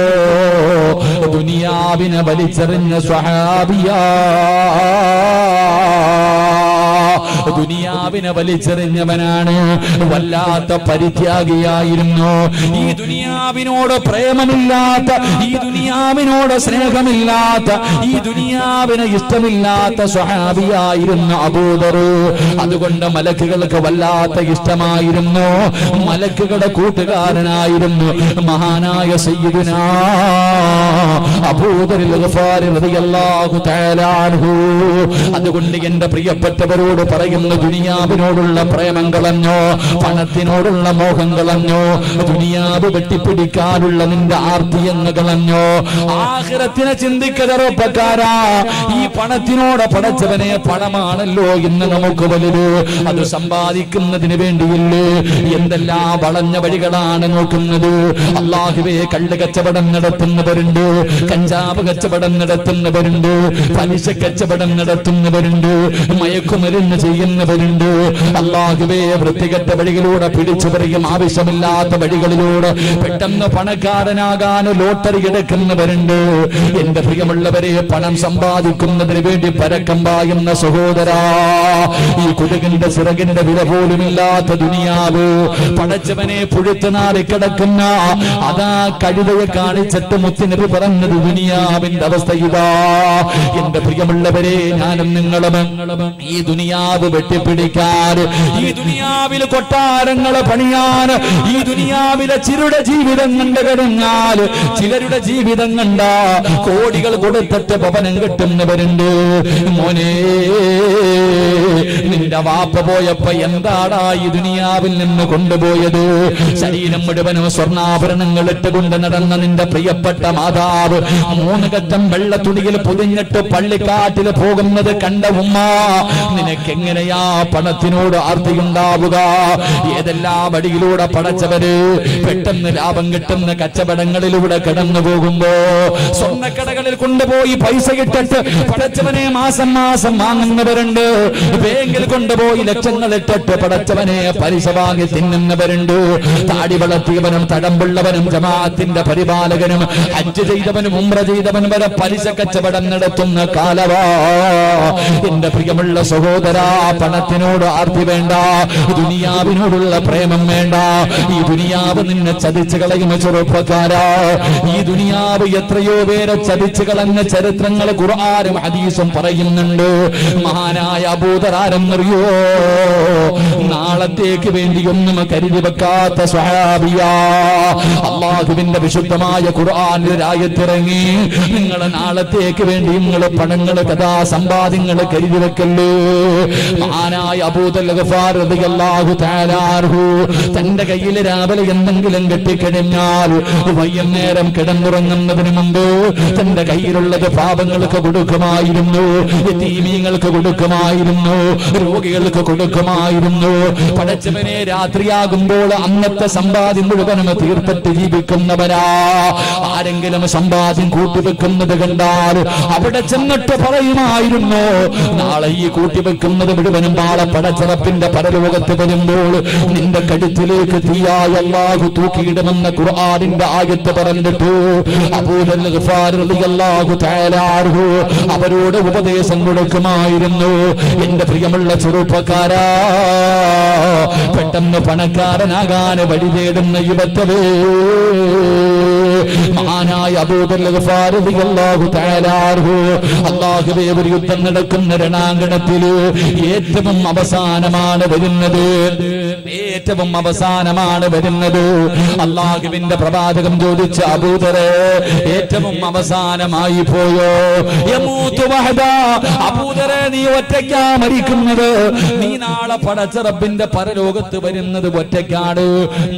ദുനിയാവിനെ വലിച്ചെറിഞ്ഞ സ്വഹാബിയാ. ദുനിയാവിനെ വലിച്ചെറിഞ്ഞവനാണ്. വല്ലാത്ത പരിത്യാഗിയായിരുന്നു. ഈ ദുനിയാവിനോട് പ്രേമമില്ലാത്ത, ഈ ദുനിയാവിനോട് സ്നേഹമില്ലാത്ത, ഈ ദുനിയാവിനെ ഇഷ്ടമില്ലാത്ത സ്വഹാബിയായിരുന്നു അബൂദർ. അതുകൊണ്ട് മലക്കുകൾക്ക് വല്ലാത്ത ഇഷ്ടമായിരുന്നു. മലക്കുകളുടെ കൂട്ടുകാരനായിരുന്നു മഹാനായ സയ്യിദുനാ അബൂദറുൽ ഗിഫാരി റളിയല്ലാഹു തആല അൻഹു. അതുകൊണ്ട് എന്റെ പ്രിയപ്പെട്ടവരോട് പറയുന്നു, ദുനിയാവിനോടുള്ള പ്രേമം കളഞ്ഞോ, പണത്തിനോടുള്ള മോഹം കളഞ്ഞോ, ദുനിയാവ് വെട്ടിപ്പിടിക്കാനുള്ള നിന്റെ ആർത്തിയെന്ന് കളഞ്ഞോ, ആഖിറത്തിനെ ചിന്തിക്കതറപ്പക്കാരാ. ഈ പണത്തിനോട് പടച്ചവനെ, പണമാണല്ലോ ഇന്ന് നമുക്ക് വലുത്. അത് സമ്പാദിക്കുന്നതിന് വേണ്ടിയില്ലേ എന്തെല്ലാം വളഞ്ഞ വഴികളാണ് നോക്കുന്നത്. അല്ലാഹുവേ, കള്ള് കച്ചവടം നടത്തുന്നവരുണ്ട്, കഞ്ചാവ് കച്ചവടം നടത്തുന്നവരുണ്ട്, പലിശ കച്ചവടം നടത്തുന്നവരുണ്ട്, മയക്കുമരുന്ന് ചെയ്യുന്നവരുണ്ട്. അല്ലാഹുവേ, വൃത്തികെട്ട വഴികളിലൂടെ പിടിച്ചു പറയും ആവശ്യമില്ലാത്ത വഴികളിലൂടെ പെട്ടെന്ന് പണക്കാരനാകാൻ ലോട്ടറി എടുക്കുന്നവരുണ്ട്. എന്റെ പ്രിയമുള്ളവരെ, പണം സമ്പാദിക്കുന്നതിന് വേണ്ടി പരക്കം പായുന്ന സഹോദരാ, ഈ കുടുകിന്റെ ചിറകിന്റെ വില പോലുമില്ലാത്ത ദുനിയാവ്, പടച്ചവനെ പുഴുത്തുനാറി കിടക്കുന്ന അതാ കഴുതയെ കാണിച്ചിട്ട് മുത്തുനബി പറഞ്ഞത് ദുനിയാവിന്റെ അവസ്ഥ ഇതാ. എന്റെ പ്രിയമുള്ളവരെ, ഞാനും നിങ്ങളും ഈ ദുനിയാ ദുനിയാവ് വെട്ടിപ്പിടിക്കാൻ, ഈ ദുനിയാവിൽ കൊട്ടാരങ്ങളെ പണിയാൻ, ഈ ദുനിയാവിലെ ചിലരുടെ ജീവിതം കണ്ടു കഴിഞ്ഞാൽ ചിലരുടെ ജീവിതം കണ്ട കോടികൾ കൊടുത്തിട്ട് ഭവനം കിട്ടുന്നവരുണ്ട്. മോനെ, നിന്റെ വാപ്പ പോയപ്പോ എന്താടാ ഈ ദുനിയാവിൽ നിന്ന് കൊണ്ടുപോയത്? ശരീരം മുഴുവനും സ്വർണ്ണാഭരണങ്ങൾ ഇട്ടുകൊണ്ട് നടന്ന നിന്റെ പ്രിയപ്പെട്ട മാതാവ് 3 കറ്റം വെള്ള തുണിയിൽ പൊതിഞ്ഞിട്ട് പള്ളിക്കാട്ടിൽ പോകുന്നത് കണ്ട ഉമ്മ, നിനക്കെങ്ങനെയാ പണത്തിനോട് ആർത്തിയുണ്ടാവുക? ഏതെല്ലാം വഴിയിലൂടെ പടച്ചവര് പെട്ടെന്ന് ലാഭം കിട്ടുന്ന കച്ചവടങ്ങളിലൂടെ കടന്നു പോകുമ്പോ സ്വർണ്ണക്കടകളിൽ കൊണ്ടുപോയി പൈസ ഇട്ടിട്ട് പടച്ചവനെ മാസം മാസം വാങ്ങുന്നവരുണ്ട്. ബാങ്കിൽ കൊണ്ടുപോയി ലക്ഷങ്ങൾ ഇട്ടിട്ട് പടച്ചവനെ പലിശ വാങ്ങി തിന്നുന്നവരുണ്ട്. താടി വളർത്തിയവനും തടമ്പുള്ളവനും ജമാഅത്തിന്റെ പരിപാലകനും ഹജ്ജ് ചെയ്തവനും ഉംറ ചെയ്തവനും വരെ പലിശ കച്ചവടം നടത്തുന്ന കാലവാ. എന്റെ പ്രിയമുള്ള സഹോദരാ, പണത്തിനോട് ആർത്തി വേണ്ട, ദുനിയാവിനോടുള്ള പ്രേമം വേണ്ട. ഈ ദുനിയാവ് നിന്നെ ചതിച്ചു കളയുന്ന ചെറുപ്പക്കാരാ. ഈ ദുനിയാവ് എത്രയോ പേരെ ചതിച്ചു കളഞ്ഞ ചരിത്രങ്ങൾ ഖുർആനും ഹദീസും പറയുന്നുണ്ട്. മഹാനായ അബൂദറാരെന്നറിയോ? നാളത്തേക്ക് വേണ്ടി ഒന്നും കരുതി വെക്കാത്ത സ്വഹാബിയാ. അല്ലാഹുവിന്റെ വിശുദ്ധമായ ഖുർആനിൽ ആയത്തിറങ്ങി, നിങ്ങൾ നാളത്തേക്ക് വേണ്ടി നിങ്ങൾ പണങ്ങൾ കഥാ സമ്പാദ്യങ്ങൾ കരുതി വെക്കല്ലേ. മഹാനായ അബൂദർ ഗഫാർ റളിയല്ലാഹു തആല അൻഹു തന്റെ കയ്യിൽ രാവിലെ എന്തെങ്കിലും കെട്ടിക്കഴിഞ്ഞാൽ വൈകുന്നേരം കിടന്നുറങ്ങുന്നതിന് മുമ്പ് തന്റെ കയ്യിലുള്ളത് പാപങ്ങൾക്ക് കൊടുക്കുമായിരുന്നു, യതീമീങ്ങൾക്ക് കൊടുക്കുമായിരുന്നു, രോഗികൾക്ക് കൊടുക്കുമായിരുന്നു. പടച്ചവനെ, രാത്രിയാകുമ്പോൾ അന്നത്തെ സമ്പാദ്യം മുഴുവനും തീർത്തിട്ട് ജീവിക്കുന്നവരാ. ആരെങ്കിലും സമ്പാദ്യം കൂട്ടിവെക്കുന്നത് കണ്ടാൽ അവിടെ ചെന്നിട്ട് പറയുമായിരുന്നു, നാളെ ഈ കൂട്ടിവെക്കുന്നത് മുഴുവനും നാളെ പടച്ചറപ്പിന്റെ പരലോകത്ത് വരുമ്പോൾ നിന്റെ കഴുത്തിലേക്ക് തീയായ അല്ലാഹു തൂക്കിയിടുമെന്ന ഖുർആനിന്റെ ആയത്ത് പറഞ്ഞിട്ട് അബൂദർ ഗഫാർ റളിയല്ലാഹു തആല അൻഹു അവരോട് ഉപദേശം കൊടുക്കുമായിരുന്നു. എന്റെ പ്രിയമുള്ള ചെറുപ്പക്കാരാ, പെട്ടെന്ന് പണക്കാരനാകാൻ വഴി തേടുന്ന യുവത്വേ, മഹാനായ അബൂദർ ഗഫാർ റളിയല്ലാഹു തആല അൻഹു അല്ലാഹുവേ, ഒരു യുദ്ധം നടക്കുന്ന രണാങ്കണത്തിൽ ഏറ്റവും അവസാനമാണ് വരുന്നത്, ഏറ്റവും അവസാനമാണ് വരുന്നത്. അല്ലാഹുവിന്റെ പ്രവാചകൻ ചോദിച്ച, അബൂദറെ, ഏറ്റവും അവസാനമായി പോയോ? യമൂതു വഹദാ, അബൂദറെ, നീ ഒറ്റയ്ക്കാ മരിക്കുന്നത്, നീ നാളെ പടച്ച റബ്ബിന്റെ പരലോകത്ത് വരുന്നത് ഒറ്റയ്ക്കാണ്.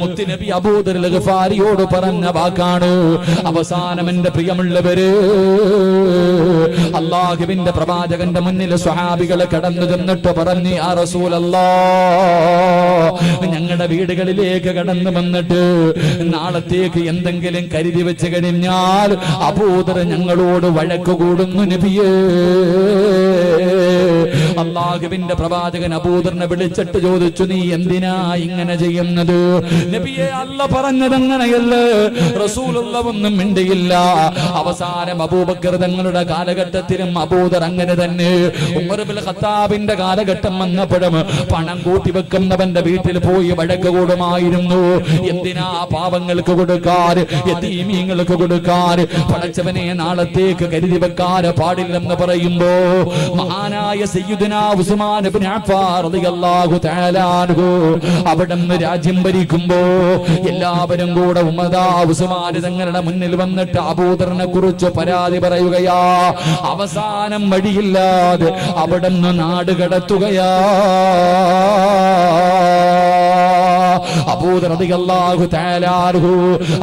മുത്തുനബി അബൂദർ ഗഫാരിയോട് പറഞ്ഞ വാക്കാണ്. അവസാനം എന്റെ പ്രിയമുള്ളവര്, അല്ലാഹുവിന്റെ പ്രവാചകന്റെ മുന്നിൽ സ്വഹാബികളെ കടന്നു ചെന്നിട്ട് പറഞ്ഞു, യാ റസൂലല്ലാഹ്, ഞങ്ങളുടെ വീടുകളിലേക്ക് കടന്നു വന്നിട്ട് നാളത്തേക്ക് എന്തെങ്കിലും കരുതി വെച്ച് കഴിഞ്ഞാൽ അബൂദർ ഞങ്ങളോട് വഴക്ക് കൂടുന്നു നബിയേ. അല്ലാഹുവിന്റെ പ്രവാചകൻ അബൂദറിനെ വിളിച്ചിട്ട് ചോദിച്ചു, നീ എന്തിനാ ഇങ്ങനെ ചെയ്യുന്നത്? നബിയെ, അല്ല പറഞ്ഞത് അങ്ങനെയല്ല. റസൂലുള്ളാഹി ഒന്നും മിണ്ടിയില്ല. അവസാനം അബൂബക്കർ തങ്ങളുടെ കാലഘട്ടത്തിലും അബൂദർ അങ്ങനെ തന്നെ. ഉമർ ഇബ്നുൽ ഖത്താബിന്റെ കാലഘട്ടം വന്നപ്പോഴും പണം കൂട്ടിവെക്കുന്നവന്റെ വീട്ടിൽ പോയി വഴക്ക് കൂടുമായിരുന്നു. എന്തിനാ പാവങ്ങൾക്ക് കൊടുക്കാൻ, യതീമീങ്ങൾക്ക് കൊടുക്കാൻ? പടച്ചവനെ, നാളത്തേക്ക് കരുതി വെക്കാൻ പാടില്ലെന്ന് പറയുമ്പോ മഹാനായ സയ്യിദുനാ ഉസ്മാൻ ഇബ്നു അഫ്ഫാൻ റളിയല്ലാഹു തആല അൻഹു അവിടുന്ന് രാജ്യം ഭരിക്കുമ്പോ എല്ലാവരും കൂടെ ഉസ്മാൻ തങ്ങളുടെ മുന്നിൽ വന്നിട്ട് അബൂദറിനെ കുറിച്ച് പരാതി പറയുകയാ. അവസാനം വഴിയില്ലാതെ അവിടുന്ന് നാട് കടത്തുകയാ. അബൂദർ റളിയല്ലാഹു തആല അൻഹു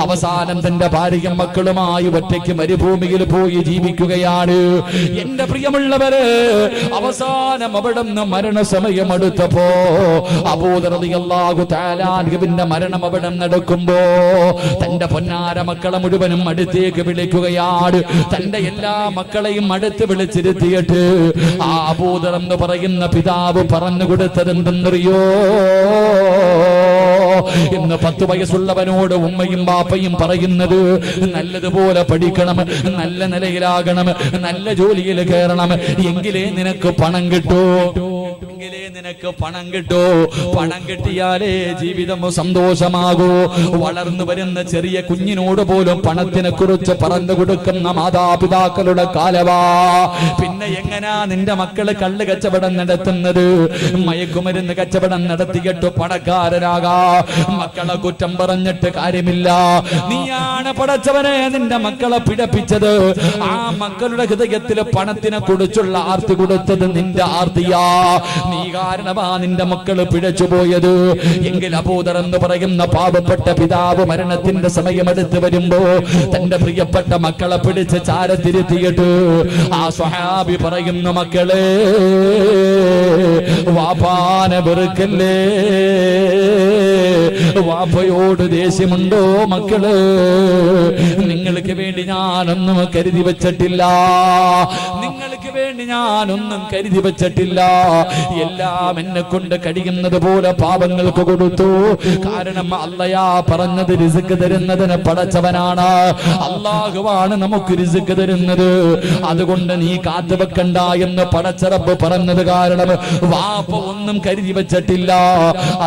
അവസാനം തന്റെ ഭാര്യയും മക്കളുമായി ഒറ്റയ്ക്ക് മരുഭൂമിയിൽ പോയി ജീവിക്കുകയാണ്. എന്റെ പ്രിയമുള്ളവരെ, അവസാനം അവിടുന്ന് മരണസമയം അടുത്തപ്പോ അബൂദർ റളിയല്ലാഹു തആല അൻഹുവിന്റെ മരണം അവിടെ നടക്കുമ്പോ തന്റെ പൊന്നാര മക്കളെ മുഴുവനും അടുത്തേക്ക് വിളിക്കുകയാണ്. തന്റെ എല്ലാ മക്കളെയും അടുത്ത് വിളിച്ചിരുത്തിയിട്ട് ആ അബൂദർ എന്ന് പറയുന്ന പിതാവ് പറഞ്ഞു കൊടുത്തത് എന്തെന്നറിയോ? ഇന്ന് 10 വയസ്സുള്ളവനോട് ഉമ്മയും ബാപ്പയും പറയുന്നത്, നല്ലതുപോലെ പഠിക്കണം, നല്ല നിലയിലാകണം, നല്ല ജോലിയിൽ കയറണം, എങ്കിലേ നിനക്ക് പണം കിട്ടൂ. എങ്കിലേ നിനക്ക് പണം കിട്ടൂ. പണം കിട്ടിയാലേ ജീവിതം സന്തോഷമാകൂ. വളർന്നു വരുന്ന ചെറിയ കുഞ്ഞിനോട് പോലും പണത്തിനെ കുറിച്ച് പറഞ്ഞു കൊടുക്കുന്ന മാതാപിതാക്കളുടെ കാലവാ. പിന്നെ എങ്ങനാ നിന്റെ മക്കള് കള്ള് കച്ചവടം നടത്തുന്നത്, മയക്കുമരുന്ന് കച്ചവടം നടത്തിയിട്ട് പണക്കാരനാകാ? മക്കളെ കുറ്റം പറഞ്ഞിട്ട് കാര്യമില്ല. നീയാണ് പടച്ചവനെ നിന്റെ മക്കളെ പിഴപ്പിച്ചത്. ആ മക്കളുടെ ഹൃദയത്തിൽ പണത്തിനെ കുറിച്ചുള്ള ആർത്തി കൊടുത്തത് നിന്റെ ആർത്തിയാ. നീ കാരണമാ നിന്റെ മക്കള് പിഴച്ചുപോയത്. എങ്കിൽ അബൂദർ എന്ന് പറയുന്ന പാവപ്പെട്ട പിതാവ് മരണത്തിന്റെ സമയമെടുത്ത് വരുമ്പോ തന്റെ പ്രിയപ്പെട്ട മക്കളെ പിടിച്ച് ചാരത്തിരുത്തിയിട്ട് ആ സ്വഹാബി പറയുന്നു, മക്കളെ വാപ്പാനെ വെറുക്കല്ലേ, വാപ്പയോട് ദേഷ്യമുണ്ടോ മക്കള്? നിങ്ങൾക്ക് വേണ്ടി ഞാനൊന്നും കരുതി വെച്ചിട്ടില്ല, നിങ്ങൾക്ക് വേണ്ടി ഞാനൊന്നും കരുതി വെച്ചിട്ടില്ല. എല്ലാം എന്നെ കൊണ്ട് കഴിയുന്നത് പോലെ പാപങ്ങൾക്ക് കൊടുത്തു. കാരണം അല്ലയാ പറഞ്ഞത് റിസ്ക് തരുന്നതിന് പടച്ചവനാണ്. അല്ലാഹുവാണ് നമുക്ക് റിസ്ക് തരുന്നത്. അതുകൊണ്ട് നീ കാത്തുവെക്കണ്ട എന്ന് പടച്ചറബ് പറഞ്ഞത് കാരണം വാപ്പ ഒന്നും കരുതി വെച്ചിട്ടില്ല.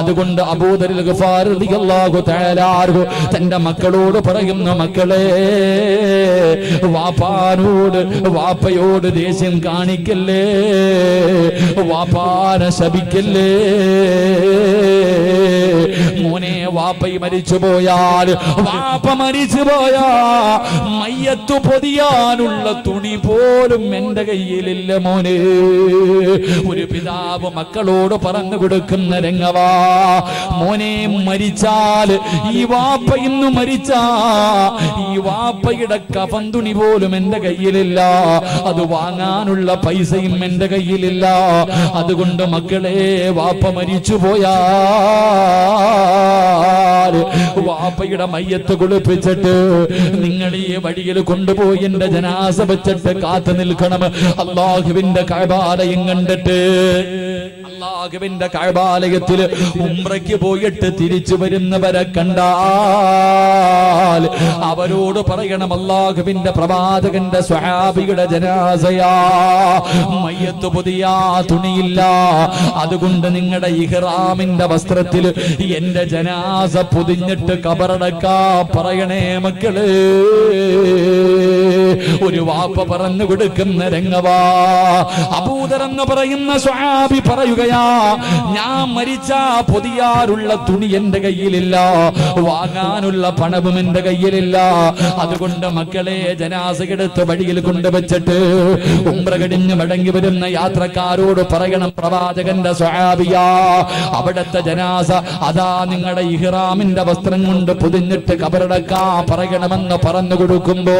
അതുകൊണ്ട് അബൂദർ ഗഫാർ റളിയല്ലാഹു തആല അൻഹു തന്റെ മക്കളോട് പറയുന്ന, മക്കളെ വാപ്പാനോട് വാപ്പയോട് ദേഷ്യം കാണിക്കല്ലേ, വാപ്പാനെ ശപിക്കല്ലേ. മോനെ വാപ്പ മരിച്ചു പോയാൽ, വാപ്പ മരിച്ചു പോയാ മയ്യത്തു പൊതിയാനുള്ള തുണി പോലും എന്റെ കയ്യിലില്ല മോനെ. ഒരു പിതാവ് മക്കളോട് പറഞ്ഞു കൊടുക്കുന്ന രംഗവാ. മോനെ മരിച്ചാൽ, ഈ വാപ്പ ഇന്ന് മരിച്ചാ ഈ വാപ്പയുടെ കഫൻ തുണി പോലും എന്റെ കയ്യിലില്ല, അത് വാങ്ങാനുള്ള പൈസയും എന്റെ കയ്യിലില്ല. അതുകൊണ്ട് മക്കളെ വാപ്പ മരിച്ചു പോയാ വാപ്പയുടെ മയ്യത്ത് കുളിപ്പിച്ചിട്ട് നിങ്ങൾ ഈ വഴിയിൽ കൊണ്ടുപോയി എന്റെ ജനാസ വെച്ചിട്ട് കാത്തു നിൽക്കണം. അല്ലാഹുവിന്റെ കഅബാലയം കണ്ടിട്ട്, അല്ലാഹുവിന്റെ കഅബാലയത്തിൽ ഉംറയ്ക്ക് പോയിട്ട് തിരിച്ചു വരുന്നവരെ കണ്ടാൽ അവരോട് പറയണം, അല്ലാഹുവിന്റെ പ്രവാചകന്റെ സ്വഹാബിയുടെ ജനാസയാ, മയ്യത്ത് പുതിയ തുണിയില്ല, അതുകൊണ്ട് നിങ്ങളുടെ ഇഹ്റാമിന്റെ വസ്ത്രത്തിൽ എന്റെ ജനാസ പൊതിഞ്ഞിട്ട് കബറടക്കാ പറയണേ മക്കള്. ഒരു വാപ്പ പറഞ്ഞു കൊടുക്കുന്ന രംഗവാ. അബൂദർ എന്ന് പറയുന്ന സ്വഹാബി പറയുകയാ, ഞാൻ മരിച്ചാ പൊതിയാറുള്ള തുണി എന്റെ കയ്യിലില്ല, വാങ്ങാനുള്ള പണവും എന്റെ കയ്യിലില്ല. അതുകൊണ്ട് മക്കളെ ജനാസയെടുത്ത് വഴിയിൽ കൊണ്ടുവച്ചിട്ട് ഉംറ കഴിഞ്ഞ് മടങ്ങി വരുന്ന യാത്രക്കാരോട് പറയണം, പ്രവാചകന്റെ സ്വഹാബിയാ, അവിടത്തെ ജനാസ അതാ നിങ്ങളുടെ ഇഹ്റാമിന്റെ വസ്ത്രം കൊണ്ട് പൊതിഞ്ഞിട്ട് കബറടക്കാ പറയണമെന്ന് പറഞ്ഞു കൊടുക്കുമ്പോ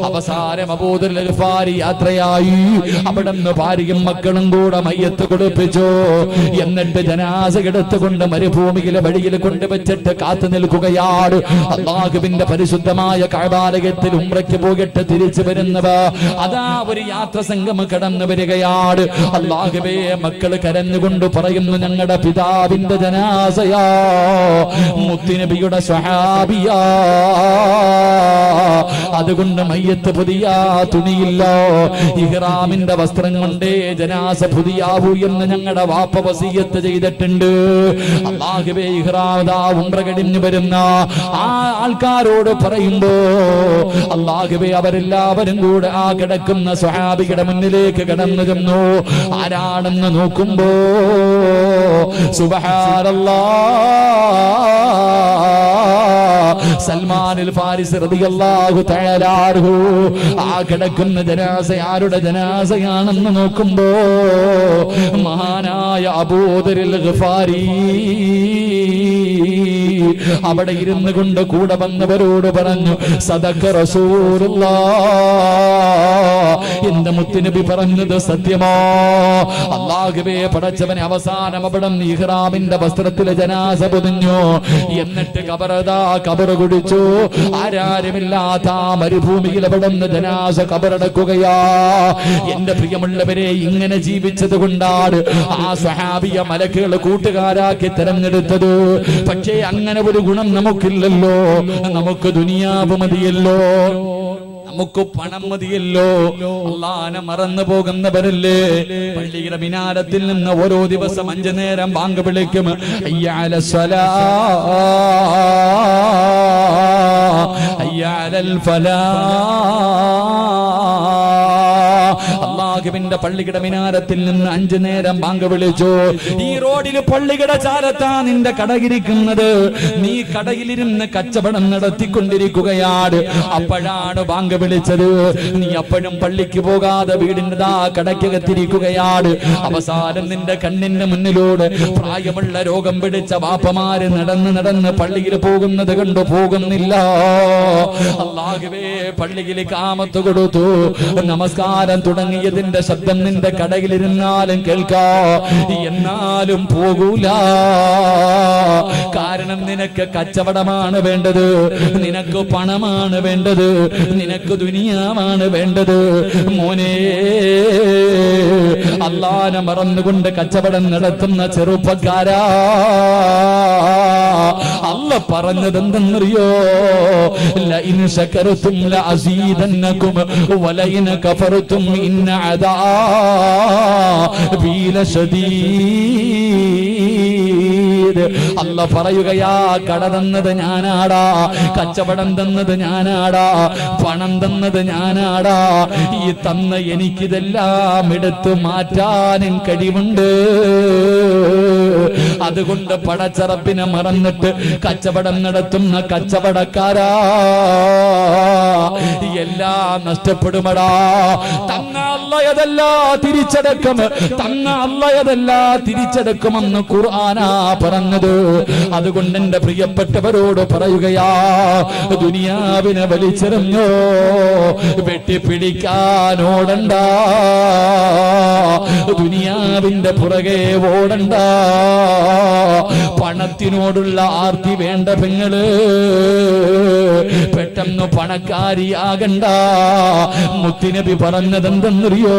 അവസാനം അബൂദർ ഗഫാരി യാത്രയായി. അവിടുന്ന് ഭാര്യയും മക്കളും കൂടെ മയ്യത്ത് കുളിപ്പിച്ചു. എന്നിട്ട് ജനാസ എടുത്തുകൊണ്ട് മരുഭൂമിയിലെ വഴിയിൽ കൊണ്ടുവച്ചിട്ട് കാത്തു നിൽക്കുകയാണ്. അല്ലാഹുവിന്റെ പരിശുദ്ധമായ കഅബാലയത്തിൽ ഉംറയ്ക്ക് പോയിട്ട് തിരിച്ചു വരുന്നവ അതാ ഒരു യാത്ര സംഘം കടന്നു വരികയാണ്. അല്ലാഹുവേ, മക്കള് കരഞ്ഞുകൊണ്ട് പറയുന്നു, ഞങ്ങളുടെ പിതാവിന്റെ ജനാസയാ, മുത്തുനബിയുടെ സ്വഹാബിയാ, അതുകൊണ്ട് മയ്യത്ത് പുതിയ തുണിയില്ല, ഇഹ്റാമിന്റെ വസ്ത്രം കൊണ്ടേ ജനാസ പുതിയാവൂ എന്ന് ഞങ്ങളുടെ വാപ്പ വസിയത്ത് ചെയ്തിട്ടുണ്ട്. അല്ലാഹുവേ, ഇഹ്റാദാ ഉംറ കഴിഞ്ഞു വരുന്ന ആ ആൾക്കാരോട് പറയുമ്പോ അല്ലാഹുവേ, അവരെല്ലാവരും കൂടെ ആ കിടക്കുന്ന സ്വഹാബിയുടെ മുന്നിലേക്ക് കടന്നു ചെന്നു. ആരാണെന്ന് നോക്കുമ്പോ സുബ്ഹാനല്ലാഹ്, സൽമാനുൽ ഫാരിസി റളിയല്ലാഹു തആല അൻഹു. ആ കിടക്കുന്ന ജനാസ ആരുടെ ജനാസയാണെന്ന് നോക്കുമ്പോ മഹാനായ അബൂദറുൽ ഗഫാരി അവിടെ ഇരുന്നു കൊണ്ട് കൂടെ വന്നവരോട് പറഞ്ഞു, സദഖ റസൂലുള്ളാഹ്, എന്റെ മുത്തുനബി പറഞ്ഞത് സത്യമോ? അല്ലാഹുവേ, പടച്ചവനെ, അവസാനം അവിടെ ഇഹ്റാമിന്റെ വസ്ത്രത്തിലെ ജനാസ പൊതിഞ്ഞു. എന്നിട്ട് കബർ കുടിച്ചു. ആരാരുമില്ലാത്ത മരുഭൂമിയിൽ അവിടെ ജനാസ കബറടക്കുകയാ. എന്റെ പ്രിയമുള്ളവരെ, ഇങ്ങനെ ജീവിച്ചത് കൊണ്ടാണ് ആ സ്വഹാബിയ മലക്കുകൾ കൂട്ടുകാരാക്കി തെരഞ്ഞെടുത്തത്. പക്ഷേ അങ്ങനെ ഒരു ഗുണം നമുക്കില്ലല്ലോ. നമുക്ക് ദുനിയാവ് മതിയല്ലോ. നമുക്ക് പണം മതിയല്ലോ. അള്ളാനെ മറന്നു പോകുന്നവരല്ലേ? പള്ളിയുടെ മിനാരത്തിൽ നിന്ന് ഓരോ ദിവസം 5 നേരം ബാങ്ക് വിളിക്കും. ഹയ്യ അലസ്സലാ ഹയ്യ അലൽ ഫലാഹ്. അല്ലാഹുവിന്റെ പള്ളിയുടെ മിനാരത്തിൽ നിന്ന് 5 നേരം ബാങ്ക് വിളിച്ചു. ഈ റോഡിൽ പള്ളിയുടെ ചാരത്താ നിന്റെ കടയിരിക്കുന്നത്. നീ കടയിലിരുന്ന് കച്ചവടം നടത്തിക്കൊണ്ടിരിക്കുകയാണ്. അപ്പോഴാണ് ബാങ്ക് വിളിച്ചത്. നീ അപ്പോഴും പള്ളിക്ക് പോകാതെ വീടിന്റെ കടയ്ക്കകത്തിരിക്കുകയാണ്. അവസാനം നിന്റെ കണ്ണിന്റെ മുന്നിലൂടെ പ്രായമുള്ള രോഗം പിടിച്ച വാപ്പമാര് നടന്ന് പള്ളിയിൽ പോകുന്നത് കണ്ടു പോകുന്നില്ല. അല്ലാഹുവേ, പള്ളിയിൽ കാമത്ത് കൊടുത്തു. നമസ്കാരം തുടങ്ങിയതിന്റെ ശബ്ദം നിന്റെ കടയിലിരുന്നാലും കേൾക്കാ, എന്നാലും പോകൂല. കാരണം നിനക്ക് കച്ചവടമാണ് വേണ്ടത്, നിനക്ക് പണമാണ് വേണ്ടത്, നിനക്ക് ദുനിയാവാണ് വേണ്ടത്. മോനെ, അല്ലാഹനെ മറന്നുകൊണ്ട് കച്ചവടം നടത്തുന്ന ചെറുപ്പക്കാരാ, അല്ലാഹ് പറഞ്ഞത് എന്തെന്നറിയോ? ലഇൻ ശകർതും ലഅസീദന്നകും വലഇൻ കഫർതും ഇന്ന അദാബി ലശദീദ്. അല്ലാഹ് പറയുകയാ, കട തന്നത് ഞാനാടാ, കച്ചവടം തന്നത് ഞാനാടാ, പണം തന്നത് ഞാനാടാ. ഈ തന്ന എനിക്കിതെല്ലാം എടുത്തു മാറ്റാനും കഴിവുണ്ട്. അതുകൊണ്ട് പടച്ചറപ്പിനെ മറന്നിട്ട് കച്ചവടം നടത്തുന്ന കച്ചവടക്കാരാ, എല്ലാം നഷ്ടപ്പെടുമടാ. തന്ന അല്ലാഹയതല്ല തിരിച്ചടക്കും, തന്ന അല്ലാഹയതല്ല തിരിച്ചടക്കുമെന്ന് ഖുർആനാ പറഞ്ഞത്. അതുകൊണ്ട് എന്റെ പ്രിയപ്പെട്ടവരോട് പറയുകയാ, ദുനിയാവിനെ വലിച്ചെറിഞ്ഞോ, വെട്ടിപ്പിടിക്കാൻ ഓടണ്ട, ദുനിയാവിന്റെ പുറകെ ഓടണ്ട. പണത്തിനോടുള്ള ആർത്തി വേണ്ട പെങ്ങള്, പെട്ടെന്ന് പണക്കാരിയാകണ്ട. മുത്തുനബി പറഞ്ഞതെന്തെന്നറിയോ?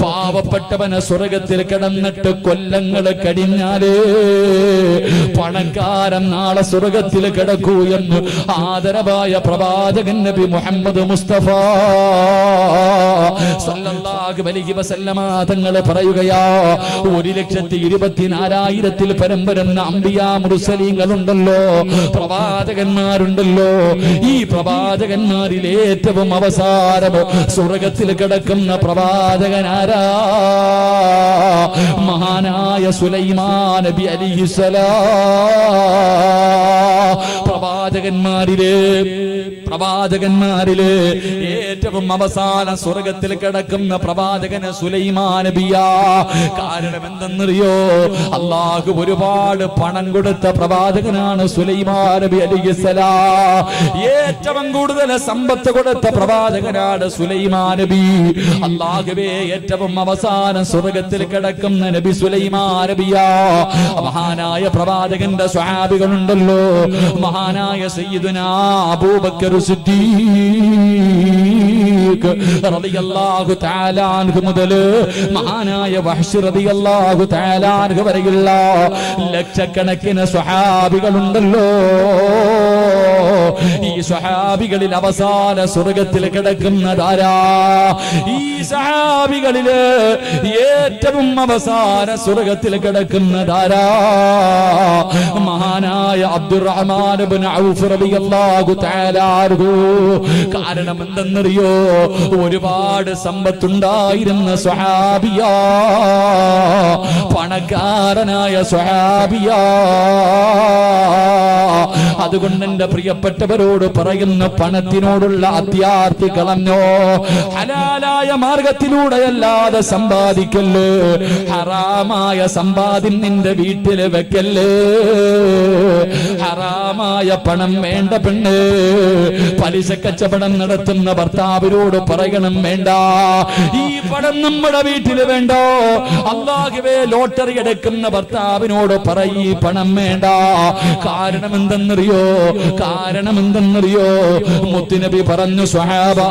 പാവപ്പെട്ടവന് സ്വർഗത്തിൽ കിടന്നിട്ട് കൊല്ലങ്ങൾ കഴിഞ്ഞാല് പണക്കാരൻ നാളെ സ്വർഗത്തിൽ കിടക്കൂ എന്ന് ആദരവായ പ്രവാചകൻ നബി മുഹമ്മദ് മുസ്തഫ സല്ലല്ലാഹു അലൈഹി വസല്ലമ തങ്ങളെ പറയുകയാ, 1,24,000 പരം വരുന്ന അംബിയാ മുർസലീങ്ങളുണ്ടല്ലോ, പ്രവാചകന്മാരുണ്ടല്ലോ. ഈ പ്രവാചകന്മാരിൽ ഏറ്റവും അവസാനം സ്വർഗത്തിൽ കിടക്കുന്ന പ്രവാചകനാരാ? മഹാനായ സുലൈമാൻ നബി അലൈഹിസ്സലാം. പ്രവാചകന്മാരില് ഏറ്റവും അവസാനം സ്വർഗത്തിൽ കിടക്കുന്ന പ്രവാചകന് സുലൈമാൻ നബിയാ. കാരണം എന്തെന്നറിയോ? അല്ലാഹു ഒരുപാട് പണം കൊടുത്ത പ്രവാചകനാണ് സുലൈമാൻ നബി അലൈഹിസ്സലാം. ഏറ്റവും കൂടുതൽ സമ്പത്ത് കൊടുത്ത പ്രവാചകനാണ് സുലൈമാൻ നബി. അല്ലാഹുവേ, ഏറ്റവും അവസാനം സ്വർഗത്തിൽ കിടക്കുന്ന നബി സുലൈമാൻ നബിയാ. മഹാനായ പ്രവാചകന്റെ സ്വഹാബികളുണ്ടല്ലോ, മഹാനായ സയ്യിദുനാ അബൂബക്കർ സിദ്ദീഖ് റളിയല്ലാഹു തആല അൻഹു മുതൽ മഹാനായ വഹ്ശ് റളിയല്ലാഹു തആല അൻഹു വരെയുള്ള ലക്ഷക്കണക്കിന് സ്വഹാബികളുണ്ടല്ലോ. ഈ സ്വഹാബികളിൽ അവസാന സ്വർഗത്തിൽ കിടക്കുന്നതാരാ? ഈ സ്വഹാബികളില് ഏറ്റവും അവസാന സ്വർഗത്തിൽ കിടക്കുന്നതാരാ? മഹാനായ അബ്ദുറഹ്മാൻ ഇബ്നു ഔഫ് റളിയല്ലാഹു തആല അൻഹു. കാരണം എന്തെന്നറിയോ? ഒരുപാട് സമ്പത്തുണ്ടായിരുന്ന സ്വഹാബിയാ, പണക്കാരനായ സ്വഹാബിയാ. അതുകൊണ്ട് എന്റെ പ്രിയപ്പെട്ടവരോട് പറയുന്ന, പണത്തിനോടുള്ള അത്യാർത്തി കളഞ്ഞോ. ഹലാലായ മാർഗത്തിലൂടെയല്ലാതെ സമ്പാദിക്കല്ലേ. ഹറാമായ സമ്പാദ്യം നിന്റെ വീട്ടിൽ വെക്കല്ലേ. ഹറാമായ പണം വേണ്ട പെണ്ണ്. പലിശ കച്ചവടം നടത്തുന്ന ഭർത്താവിനോട് പറയണം, വേണ്ട, ഈ പണം നമ്മുടെ വീട്ടിൽ വേണ്ട. അല്ലാഹുവേ, ലോട്ടറി എടുക്കുന്ന ഭർത്താവിനോട് പറയ്, പണം വേണ്ട. കാരണം എന്തെന്നറിയോ? മുത്തുനബി പറഞ്ഞു, സ്വഹാബാ,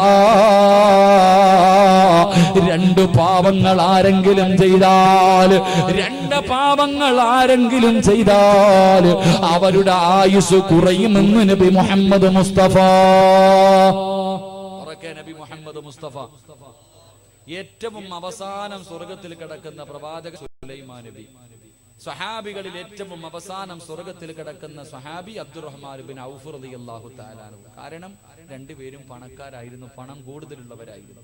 2 പാപങ്ങൾ ആരെങ്കിലും ചെയ്താൽ അവരുടെ ആയുസ് കുറയുമെന്ന് നബി മുഹമ്മദ് മുസ്തഫ ഒക്കെ നബി മുഹമ്മദ് മുസ്തഫ. ഏറ്റവും അവസാനം സ്വർഗത്തിൽ കിടക്കുന്ന പ്രവാചക സുലൈമാൻ നബി. സ്വഹാബികളിൽ ഏറ്റവും അവസാനം സ്വർഗത്തിൽ കിടക്കുന്ന സ്വഹാബി അബ്ദുറഹ്മാൻ ബിൻ ഔഫ് റളിയല്ലാഹു തആല അൻഹു. കാരണം രണ്ടുപേരും പണക്കാരായിരുന്നു, പണം കൂടുതലുള്ളവരായിരുന്നു.